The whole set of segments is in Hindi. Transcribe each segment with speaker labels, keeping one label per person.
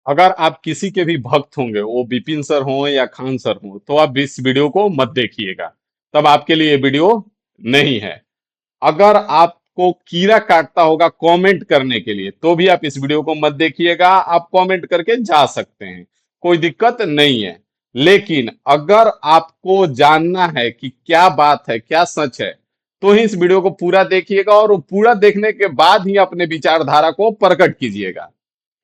Speaker 1: अगर आप किसी के भी भक्त होंगे, वो विपिन सर हों या खान सर हों, तो आप इस वीडियो को मत देखिएगा। तब आपके लिए ये वीडियो नहीं है। अगर आपको कीड़ा काटता होगा कमेंट करने के लिए, तो भी आप इस वीडियो को मत देखिएगा। आप कमेंट करके जा सकते हैं, कोई दिक्कत नहीं है। लेकिन अगर आपको जानना है कि क्या बात है, क्या सच है, तो ही इस वीडियो को पूरा देखिएगा, और वो पूरा देखने के बाद ही अपने विचारधारा को प्रकट कीजिएगा।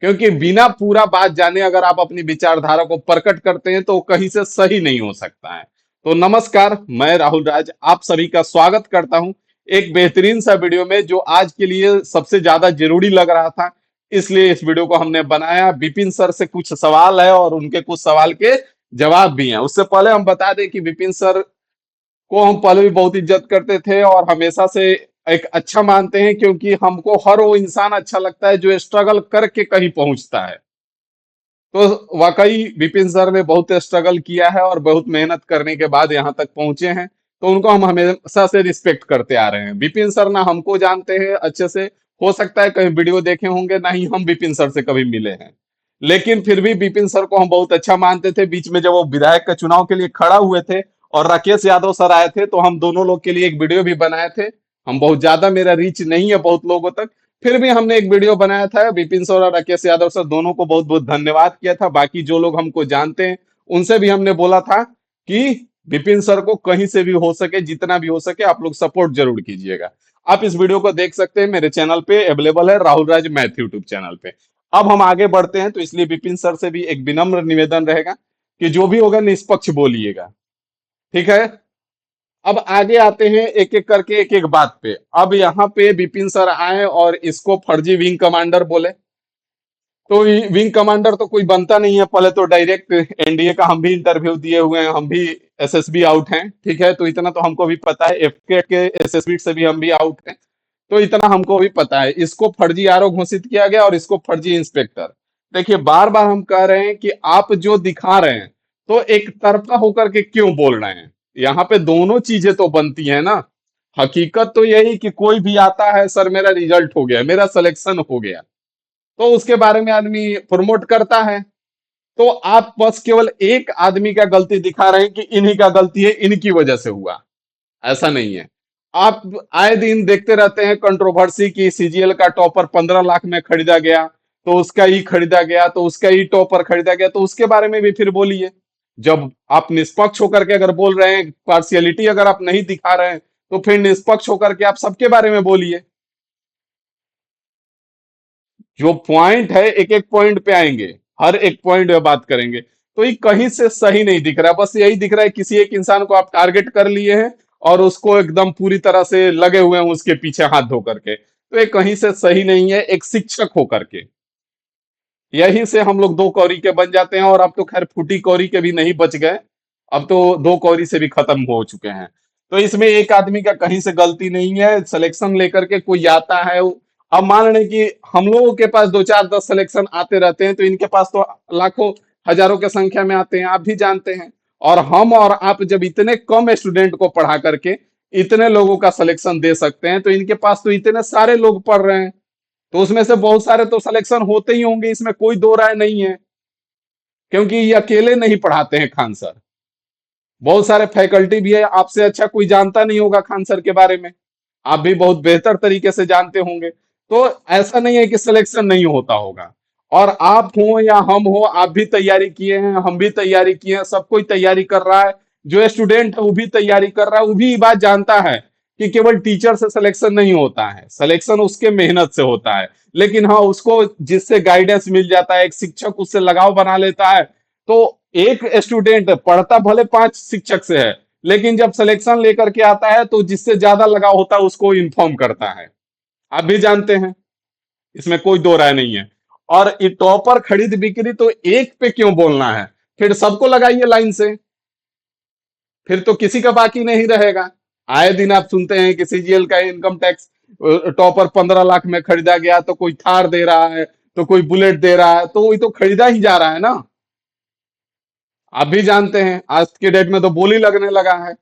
Speaker 1: क्योंकि बिना पूरा बात जाने अगर आप अपनी विचारधारा को प्रकट करते हैं तो वो कहीं से सही नहीं हो सकता है। तो नमस्कार, मैं राहुल राज आप सभी का स्वागत करता हूं एक बेहतरीन सा वीडियो में, जो आज के लिए सबसे ज्यादा जरूरी लग रहा था। इसलिए इस वीडियो को हमने बनाया। विपिन सर से कुछ सवाल है और उनके कुछ सवाल के जवाब भी हैं। उससे पहले हम बता दें कि विपिन सर को हम पहले भी बहुत इज्जत करते थे और हमेशा से एक अच्छा मानते हैं, क्योंकि हमको हर वो इंसान अच्छा लगता है जो स्ट्रगल करके कहीं पहुंचता है। तो वाकई विपिन सर ने बहुत स्ट्रगल किया है और बहुत मेहनत करने के बाद यहाँ तक पहुंचे हैं। तो उनको हम हमेशा से रिस्पेक्ट करते आ रहे हैं। विपिन सर ना हमको जानते हैं अच्छे से, हो सकता है कहीं वीडियो देखे होंगे, ना ही हम विपिन सर से कभी मिले हैं। लेकिन फिर भी विपिन सर को हम बहुत अच्छा मानते थे। बीच में जब वो विधायक का चुनाव के लिए खड़ा हुए थे और राकेश यादव सर आए थे, तो हम दोनों लोग के लिए एक वीडियो भी बनाए थे। हम बहुत ज्यादा, मेरा रीच नहीं है बहुत लोगों तक, फिर भी हमने एक वीडियो बनाया था। विपिन सर और राकेश यादव सर दोनों को बहुत बहुत धन्यवाद किया था। बाकी जो लोग हमको जानते हैं उनसे भी हमने बोला था कि विपिन सर को कहीं से भी हो सके, जितना भी हो सके, आप लोग सपोर्ट जरूर कीजिएगा। आप इस वीडियो को देख सकते हैं, मेरे चैनल पे अवेलेबल है, Rahul Raj math YouTube channel पे। अब हम आगे बढ़ते हैं, तो इसलिए विपिन सर से भी एक विनम्र निवेदन रहेगा कि जो भी होगा निष्पक्ष बोलिएगा, ठीक है। अब आगे आते हैं एक एक करके, एक एक बात पे। अब यहाँ पे विपिन सर आए और इसको फर्जी विंग कमांडर बोले। तो विंग कमांडर तो कोई बनता नहीं है। पहले तो डायरेक्ट एनडीए का हम भी इंटरव्यू दिए हुए हैं, हम भी एसएसबी आउट हैं, ठीक है। तो इतना तो हमको भी पता है, एफके के एसएसबी से भी हम भी आउट हैं। तो इतना हमको भी पता है। इसको फर्जी आरओ घोषित किया गया और इसको फर्जी इंस्पेक्टर। देखिए, बार बार हम कह रहे हैं कि आप जो दिखा रहे हैं, तो एक तरफा होकर के क्यों बोल रहे हैं। यहाँ पे दोनों चीजें तो बनती है ना। हकीकत तो यही कि कोई भी आता है, सर मेरा रिजल्ट हो गया, मेरा सिलेक्शन हो गया, तो उसके बारे में आदमी प्रमोट करता है। तो आप बस केवल एक आदमी का गलती दिखा रहे हैं कि इन्हीं का गलती है, इनकी वजह से हुआ। ऐसा नहीं है। आप आए दिन देखते रहते हैं कंट्रोवर्सी की, सीजीएल का टॉपर 15 लाख में खरीदा गया, तो उसका ही खरीदा गया, तो उसका ही टॉपर खरीदा गया, तो उसके बारे में भी फिर बोलिए। जब आप निष्पक्ष होकर के अगर बोल रहे हैं, पार्शियलिटी अगर आप नहीं दिखा रहे हैं, तो फिर निष्पक्ष होकर के आप सबके बारे में बोलिए। जो पॉइंट है, एक एक पॉइंट पे आएंगे, हर एक पॉइंट पे बात करेंगे। तो ये कहीं से सही नहीं दिख रहा, बस यही दिख रहा है किसी एक इंसान को आप टारगेट कर लिए हैं और उसको एकदम पूरी तरह से लगे हुए हैं उसके पीछे हाथ धो करके। तो ये कहीं से सही नहीं है, एक शिक्षक होकर के। यहीं से हम लोग दो कौड़ी के बन जाते हैं, और अब तो खैर फूटी कौड़ी के भी नहीं बच गए, अब तो दो कौड़ी से भी खत्म हो चुके हैं। तो इसमें एक आदमी का कहीं से गलती नहीं है। सिलेक्शन लेकर के कोई आता है, अब मान लें कि हम लोगों के पास दो चार दस सिलेक्शन आते रहते हैं, तो इनके पास तो लाखों हजारों के संख्या में आते हैं, आप भी जानते हैं। और हम और आप जब इतने कम स्टूडेंट को पढ़ा करके इतने लोगों का सिलेक्शन दे सकते हैं, तो इनके पास तो इतने सारे लोग पढ़ रहे हैं, तो उसमें से बहुत सारे तो सिलेक्शन होते ही होंगे, इसमें कोई दो राय नहीं है। क्योंकि ये अकेले नहीं पढ़ाते हैं खान सर, बहुत सारे फैकल्टी भी है। आपसे अच्छा कोई जानता नहीं होगा खान सर के बारे में, आप भी बहुत बेहतर तरीके से जानते होंगे। तो ऐसा नहीं है कि सिलेक्शन नहीं होता होगा। और आप हो या हम हो, आप भी तैयारी किए हैं, हम भी तैयारी किए हैं, सब कोई तैयारी कर रहा है। जो स्टूडेंट है वो भी तैयारी कर रहा है, वो भी ये बात जानता है कि केवल टीचर से सिलेक्शन नहीं होता है, सिलेक्शन उसके मेहनत से होता है। लेकिन हाँ, उसको जिससे गाइडेंस मिल जाता है, एक शिक्षक उससे लगाव बना लेता है। तो एक स्टूडेंट पढ़ता भले 5 शिक्षक से है, लेकिन जब सिलेक्शन लेकर के आता है, तो जिससे ज्यादा लगाव होता है उसको इन्फॉर्म करता है। आप भी जानते हैं, इसमें कोई दो राय नहीं है। और ये टॉपर खरीद बिक्री तो एक पे क्यों बोलना है, फिर सबको लगाइए लाइन से, फिर तो किसी का बाकी नहीं रहेगा। आए दिन आप सुनते हैं कि सीजीएल का इनकम टैक्स टॉपर 15 लाख में खरीदा गया, तो कोई थार दे रहा है, तो कोई बुलेट दे रहा है, तो वही तो खरीदा ही जा रहा है ना। आप भी जानते हैं, आज के डेट में तो बोली लगने लगा है।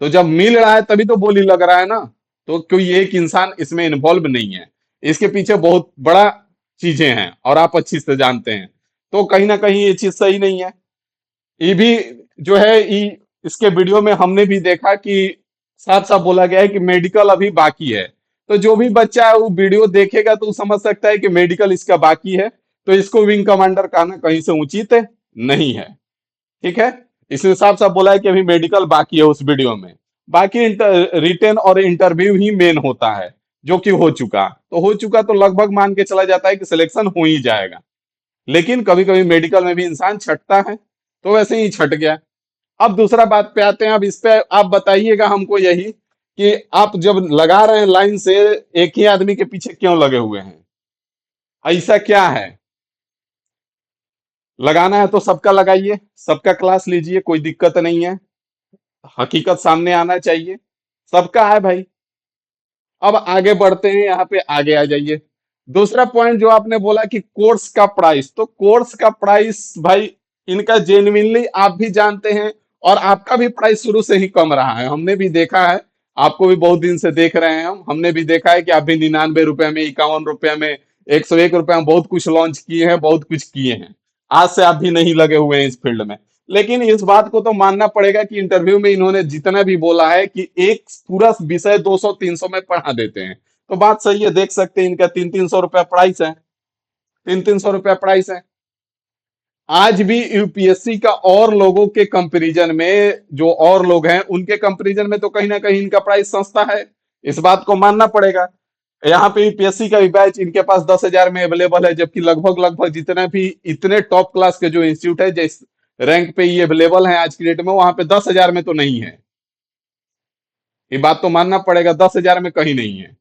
Speaker 1: तो जब मिल रहा है तभी तो बोली लग रहा है ना। तो कोई एक इंसान इसमें इन्वॉल्व नहीं है, इसके पीछे बहुत बड़ा चीजें हैं और आप अच्छी से जानते हैं। तो कहीं ना कहीं ये चीज सही नहीं है। ये भी जो है इसके वीडियो में हमने भी देखा कि साफ साफ बोला गया है कि मेडिकल अभी बाकी है। तो जो भी बच्चा है वो वीडियो देखेगा तो वो समझ सकता है कि मेडिकल इसका बाकी है, तो इसको विंग कमांडर कहना कहीं से उचित नहीं है। ठीक है, इसने साफ साफ बोला है कि अभी मेडिकल बाकी है उस वीडियो में। बाकी रिटेन और इंटरव्यू ही मेन होता है, जो कि हो चुका, तो हो चुका तो लगभग मान के चला जाता है कि सिलेक्शन हो ही जाएगा। लेकिन कभी कभी मेडिकल में भी इंसान छटता है, तो वैसे ही छट गया। अब दूसरा बात पे आते हैं। अब इस पे आप बताइएगा हमको यही कि आप जब लगा रहे हैं लाइन से, एक ही आदमी के पीछे क्यों लगे हुए हैं? ऐसा क्या है? लगाना है तो सबका लगाइए, सबका क्लास लीजिए, कोई दिक्कत नहीं है। हकीकत सामने आना चाहिए, सबका है भाई। अब आगे बढ़ते हैं, यहाँ पे आगे आ जाइए। दूसरा पॉइंट जो आपने बोला कि कोर्स का प्राइस, तो कोर्स का प्राइस भाई इनका जेन्युइनली आप भी जानते हैं, और आपका भी प्राइस शुरू से ही कम रहा है, हमने भी देखा है। आपको भी बहुत दिन से देख रहे हैं हम, हमने भी देखा है कि आप भी 99 रुपए में, 51 रुपए में, 101 रुपए में बहुत कुछ लॉन्च किए हैं, बहुत कुछ किए हैं। आज से आप भी नहीं लगे हुए हैं इस फील्ड में। लेकिन इस बात को तो मानना पड़ेगा कि इंटरव्यू में इन्होंने जितना भी बोला है कि एक पूरा विषय 200-300 में पढ़ा देते हैं, तो बात सही है। देख सकते हैं इनका 300-300 रुपया प्राइस है, 300-300 रुपया प्राइस है। आज भी यूपीएससी का और लोगों के कंपैरिजन में, जो और लोग हैं उनके कंपैरिजन में, तो कहीं ना कहीं इनका प्राइस सस्ता है। इस बात को मानना पड़ेगा। यहाँ पे यूपीएससी का भी बैच इनके पास 10,000 में अवेलेबल है, जबकि लगभग लगभग जितने भी इतने टॉप क्लास के जो इंस्टीट्यूट है जिस रैंक पे ये अवेलेबल है आज की डेट में, वहां पे 10,000 में तो नहीं है। ये बात तो मानना पड़ेगा, 10,000 में कहीं नहीं है।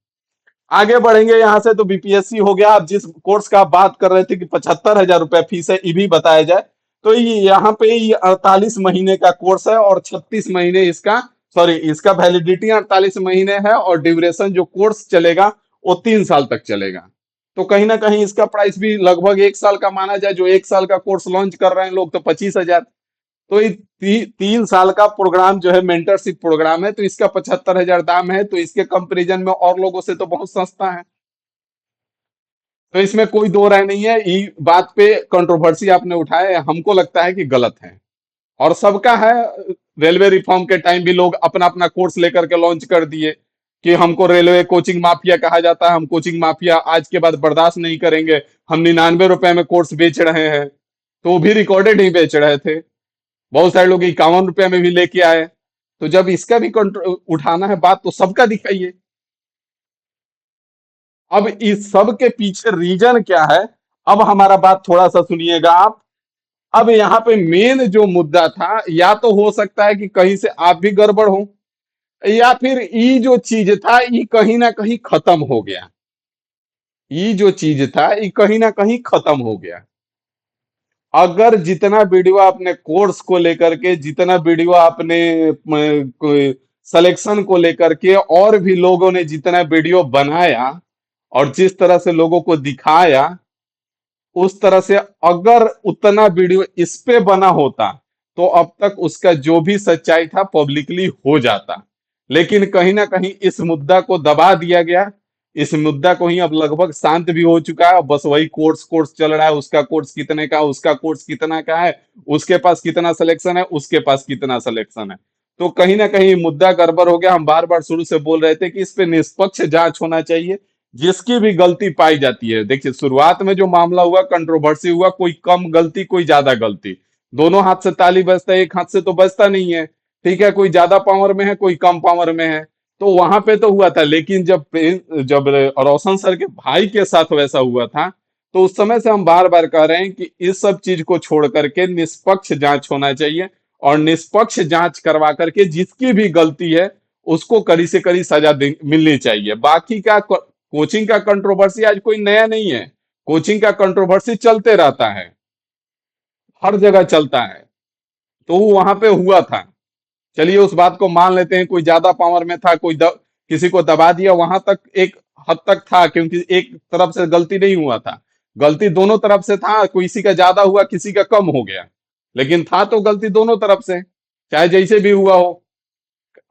Speaker 1: आगे बढ़ेंगे यहाँ से, तो बीपीएससी हो गया। आप जिस कोर्स का आप बात कर रहे थे कि 75,000 रुपया फीस है, ये भी बताया जाए तो ये यहाँ पे ये 48 महीने का कोर्स है, और 36 महीने इसका, सॉरी, इसका वैलिडिटी 48 महीने है, और ड्यूरेशन जो कोर्स चलेगा वो 3 साल तक चलेगा। तो कहीं ना कहीं इसका प्राइस भी लगभग 1 साल का माना जाए। जो 1 साल का कोर्स लॉन्च कर रहे हैं लोग, तो 25,000। तो ये 3 साल का प्रोग्राम जो है मेंटरशिप प्रोग्राम है, तो इसका 75,000 दाम है, तो इसके कंपैरिजन में और लोगों से तो बहुत सस्ता है। तो इसमें कोई दो राय नहीं है। ये बात पे कंट्रोवर्सी आपने उठाया है, हमको लगता है कि गलत है, और सबका है। रेलवे रिफॉर्म के टाइम भी लोग अपना अपना कोर्स लेकर के लॉन्च कर दिए कि हमको रेलवे कोचिंग माफिया कहा जाता है, हम कोचिंग माफिया आज के बाद बर्दाश्त नहीं करेंगे, हम 99 रुपए में कोर्स बेच रहे हैं। तो वो भी रिकॉर्डेड ही बेच रहे थे। बहुत सारे लोग 51 रुपए में भी लेके आए। तो जब इसका भी उठाना है बात, तो सबका दिखाइए। अब इस सब के पीछे रीजन क्या है? अब हमारा बात थोड़ा सा सुनिएगा आप। अब यहाँ पे मेन जो मुद्दा था, या तो हो सकता है कि कहीं से आप भी गड़बड़ हो, या फिर ये जो चीज था ये कहीं ना कहीं खत्म हो गया। ये जो चीज था ये कहीं ना कहीं खत्म हो गया। अगर जितना वीडियो आपने कोर्स को लेकर के, जितना वीडियो आपने सिलेक्शन को लेकर के, और भी लोगों ने जितना वीडियो बनाया और जिस तरह से लोगों को दिखाया, उस तरह से अगर उतना वीडियो इस पे बना होता, तो अब तक उसका जो भी सच्चाई था पब्लिकली हो जाता। लेकिन कहीं ना कहीं इस मुद्दा को दबा दिया गया। इस मुद्दा को ही अब लगभग शांत भी हो चुका है, बस वही कोर्स कोर्स चल रहा है। उसका कोर्स कितने का, उसका कोर्स कितना का है, उसके पास कितना सिलेक्शन है, उसके पास कितना सिलेक्शन है। तो कहीं ना कहीं मुद्दा गड़बड़ हो गया। हम बार बार शुरू से बोल रहे थे कि इस पे निष्पक्ष जांच होना चाहिए। जिसकी भी गलती पाई जाती है, देखिए शुरुआत में जो मामला हुआ, कंट्रोवर्सी हुआ, कोई कम गलती कोई ज्यादा गलती, दोनों हाथ से ताली बजता है, एक हाथ से तो बजता नहीं है। ठीक है, कोई ज्यादा पावर में है, कोई कम पावर में है। तो वहां पे तो हुआ था, लेकिन जब रोशन सर के भाई के साथ वैसा हुआ था, तो उस समय से हम बार बार कह रहे हैं कि इस सब चीज को छोड़ करके निष्पक्ष जांच होना चाहिए, और निष्पक्ष जांच करवा करके जिसकी भी गलती है उसको कड़ी से कड़ी सजा मिलनी चाहिए। बाकी का कोचिंग का कंट्रोवर्सी आज कोई नया नहीं है। कोचिंग का कंट्रोवर्सी चलते रहता है, हर जगह चलता है। तो वो वहां पे हुआ था। चलिए उस बात को मान लेते हैं, कोई ज्यादा पावर में था, किसी को दबा दिया, वहां तक एक हद तक था, क्योंकि एक तरफ से गलती नहीं हुआ था। गलती दोनों तरफ से था, किसी का ज्यादा हुआ, किसी का कम हो गया, लेकिन था तो गलती दोनों तरफ से, चाहे जैसे भी हुआ हो।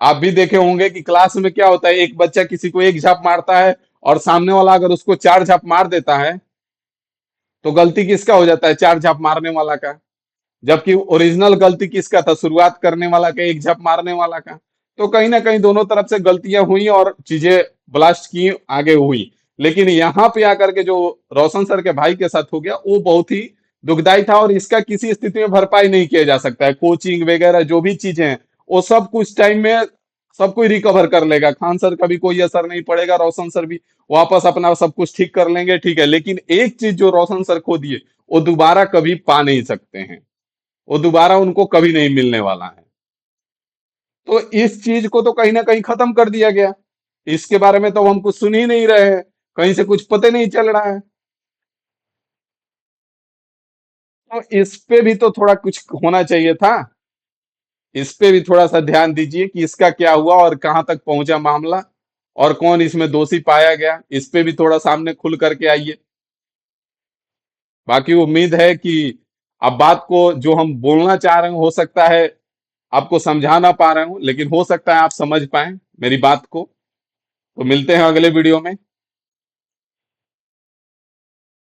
Speaker 1: आप भी देखे होंगे कि क्लास में क्या होता है, एक बच्चा किसी को एक झाप मारता है, और सामने वाला अगर उसको 4 झाप मार देता है, तो गलती किसका हो जाता है? चार झाप मारने वाला का। जबकि ओरिजिनल गलती किसका था? शुरुआत करने वाला का, एक झप मारने वाला का। तो कहीं ना कहीं दोनों तरफ से गलतियां हुई और चीजें ब्लास्ट की आगे हुई। लेकिन यहाँ पे आकर के जो रोशन सर के भाई के साथ हो गया वो बहुत ही दुखदाई था, और इसका किसी स्थिति में भरपाई नहीं किया जा सकता है। कोचिंग वगैरह जो भी चीजें हैं वो सब कुछ टाइम में सब कोई रिकवर कर लेगा। खान सर का भी कोई असर नहीं पड़ेगा, रोशन सर भी वापस अपना सब कुछ ठीक कर लेंगे, ठीक है। लेकिन एक चीज जो रोशन सर खो दिए वो दोबारा कभी पा नहीं सकते हैं, वो दोबारा उनको कभी नहीं मिलने वाला है। तो इस चीज को तो कहीं ना कहीं खत्म कर दिया गया। इसके बारे में तो हम कुछ सुन ही नहीं रहे हैं, कहीं से कुछ पता नहीं चल रहा है। तो इस पे भी तो थोड़ा कुछ होना चाहिए था। इस पे भी थोड़ा सा ध्यान दीजिए कि इसका क्या हुआ और कहां तक पहुंचा मामला, और कौन इसमें दोषी पाया गया। इस पे भी थोड़ा सामने खुल करके आइए। बाकी उम्मीद है कि अब बात को जो हम बोलना चाह रहे हैं, हो सकता है आपको समझा ना पा रहे हूं, लेकिन हो सकता है आप समझ पाए मेरी बात को। तो मिलते हैं अगले वीडियो में।